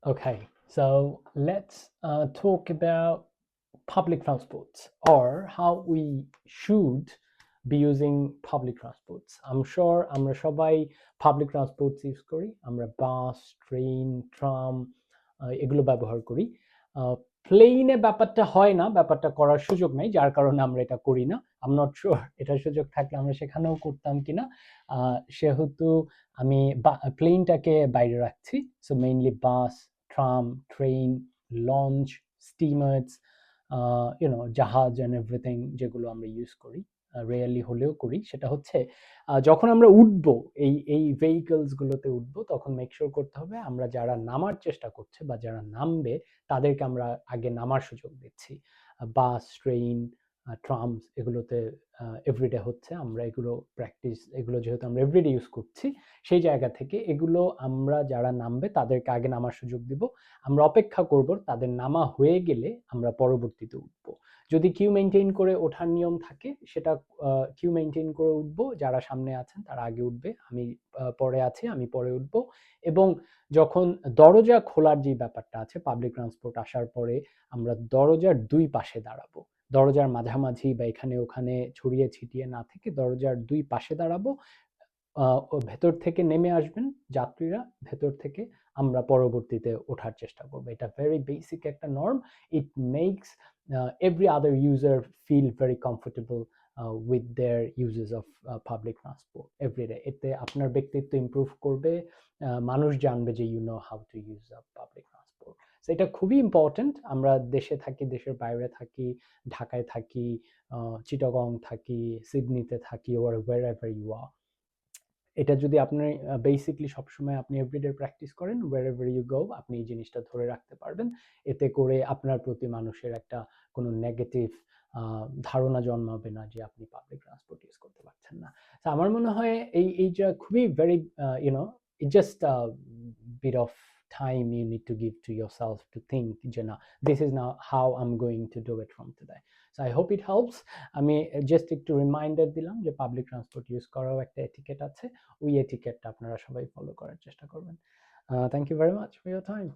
Okay, so let's talk about public transports or how we should be using public transports. I'm sure আমরা সবাই public transports use করি, আমরা বাস, train, tram এগুলো ব্যবহার করি। প্লেনে ব্যাপারটা হয় না, ব্যাপারটা করার সুযোগ নাই, যার কারণে আমরা এটা করি না। আই এম নট শিওর এটার সুযোগ থাকলে আমরা সেখানেও করতাম কিনা। সেহেতু আমি প্লেনটাকে বাইরে রাখছি। সো মেইনলি বাস, tram, train, launch, steamers, জাহাজ and everything যেগুলো আমরা ইউজ করি, রেয়ারলি হলেও করি, সেটা হচ্ছে যখন আমরা উঠবো এই ভেহিকলস গুলোতে উঠবো, তখন মেক শিওর করতে হবে আমরা যারা নামার চেষ্টা করছে বা যারা নামবে তাদেরকে আমরা আগে নামার সুযোগ দিচ্ছি। বাস, ট্রেন, ট্রামস এগুলোতে এভরিডে হচ্ছে, আমরা এগুলো প্র্যাকটিস, এগুলো যেহেতু আমরা এভরিডে ইউজ করছি, সেই জায়গা থেকে এগুলো আমরা যারা নামবে তাদেরকে আগে নামার সুযোগ দিব। আমরা অপেক্ষা করব, তাদের নামা হয়ে গেলে আমরা পরবর্তীতে উঠবো। যদি কিউ মেনটেন করে ওঠার নিয়ম থাকে, সেটা কিউ মেনটেন করে উঠবো, যারা সামনে আছেন তারা আগে উঠবে, আমি পরে আছি, আমি পরে উঠবো। এবং যখন দরজা খোলার যে ব্যাপারটা আছে পাবলিক ট্রান্সপোর্ট আসার পরে, আমরা দরজার দুই পাশে দাঁড়াবো, দরজার মাঝামাঝি বা এখানে ওখানে ছড়িয়ে ছিটিয়ে না থেকে দরজার দুই পাশে দাঁড়াবো। ভেতর থেকে নেমে আসবেন যাত্রীরা, ভেতর থেকে আমরা পরবর্তীতে ওঠার চেষ্টা করবো। এটা ভেরি বেসিক একটা norm. It makes every other user feel very comfortable with their uses of public transport every day. এতে আপনার ব্যক্তিত্ব ইমপ্রুভ করবে, মানুষ জানবে যে you know how to use public transport. এটা খুবই ইম্পর্টেন্ট। আমরা দেশে থাকি, দেশের বাইরে থাকি, ঢাকায় থাকি, চিটাগং থাকি, সিডনিতে থাকি, ওর wherever you are, এটা যদি আপনি বেসিকলি সবসময় আপনি এভরিডে প্র্যাকটিস করেন, wherever you go আপনি এই জিনিসটা ধরে রাখতে পারবেন। এতে করে আপনার প্রতি মানুষের একটা কোনো নেগেটিভ ধারণা জন্মাবে না যে আপনি পাবলিক ট্রান্সপোর্ট ইউজ করতে পারছেন না। তো আমার মনে হয় এইটা খুবই very it just a bit of time you need to give to yourself to think যে না, this is now how I'm going to do it from today. So I hope it helps. আমি just একটু reminder দিলাম যে public transport use করারও একটা etiquette আছে, ওই এটিকেটটা আপনারা সবাই ফলো করার চেষ্টা করবেন। Thank you very much for your time.